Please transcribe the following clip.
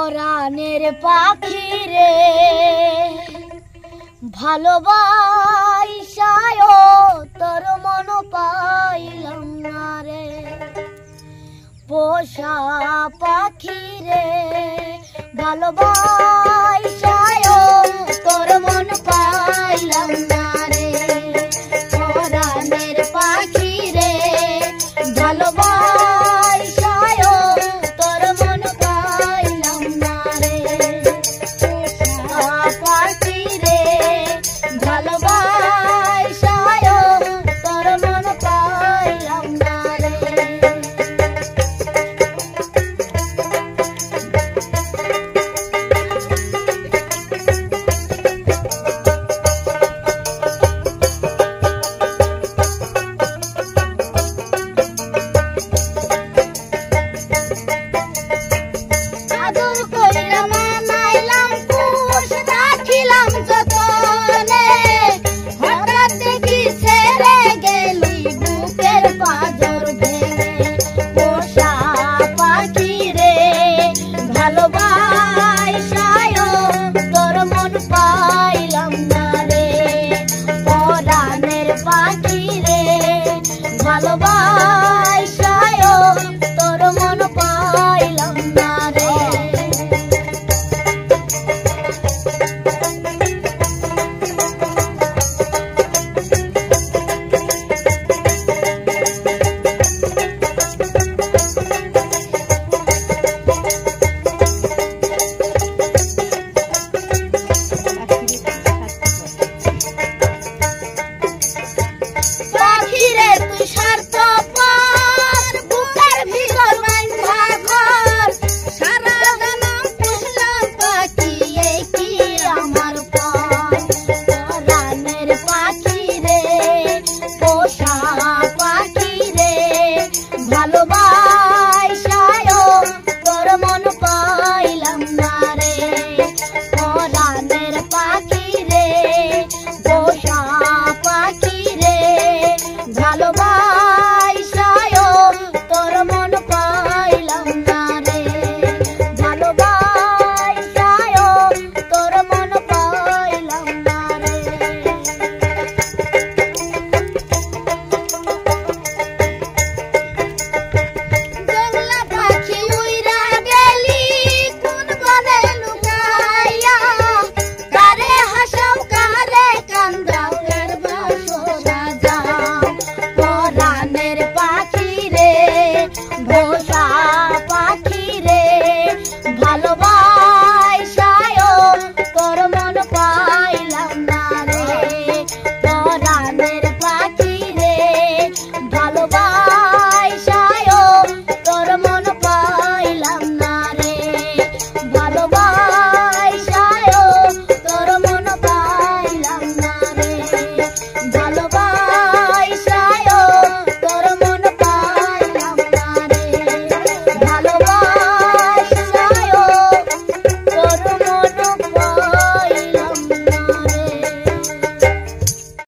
পরাণের পাখি রে ভালোবাসায় তোর মন পাইলাম না রে। পোষা পাখি রে ভালোবাসায় তোর মন পাইলাম না রে। পরাণের পাখি রে ভালোবাসায় তোর মন পাইলাম না রে। পোষা পাখি রে ভালোবাসায় তোর মন পাইলাম না রে। ভালোবাসায় তোর মন পাইলাম না রে। পাখিরে তুই স্বার্থপর বুকের ভিতর বাঁধা ঘর সারা জনম পুষলাম পাখি এই কি আমার পর। পরাণের পাখি রে পোষা পাখি রে ভালোবাসায় তোর মন পাইলাম না রে। পরাণের পাখি রে পোষা পাখি রে ভালোবাসায় তোর মন পাইলাম না রে। ভালোবাসায় তোর মন পাইলাম না রে। জংলা পাখি উইরা গেলি কোন বনে লুকাইয়া কারে হাসাও কারে কান্দাও এর বাসরা যাও। পরাণের পাখি রে পোষা পাখি রে ভালোবাসা